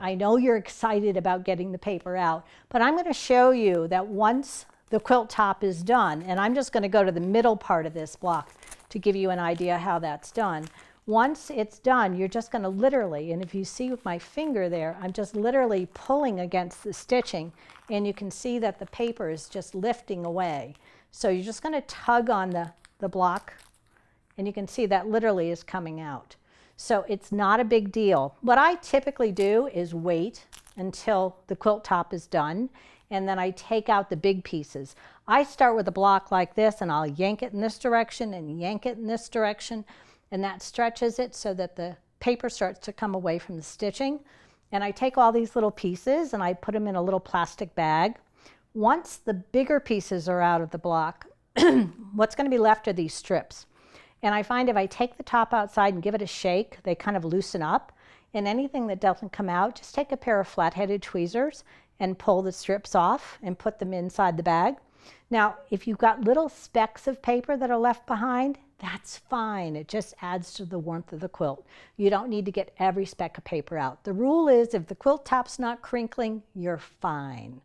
I know you're excited about getting the paper out, but I'm going to show you that once the quilt top is done, and I'm just going to go to the middle part of this block to give you an idea how that's done. Once it's done, you're just going to literally, and if you see with my finger there, I'm just literally pulling against the stitching, and you can see that the paper is just lifting away. So you're just going to tug on the block, and you can see that literally is coming out. So it's not a big deal. What I typically do is wait until the quilt top is done, and then I take out the big pieces. I start with a block like this, and I'll yank it in this direction and yank it in this direction, and that stretches it so that the paper starts to come away from the stitching. And I take all these little pieces and I put them in a little plastic bag. Once the bigger pieces are out of the block, what's going to be left are these strips. And I find if I take the top outside and give it a shake, they kind of loosen up. And anything that doesn't come out, just take a pair of flat-headed tweezers and pull the strips off and put them inside the bag. Now, if you've got little specks of paper that are left behind, that's fine. It just adds to the warmth of the quilt. You don't need to get every speck of paper out. The rule is if the quilt top's not crinkling, you're fine.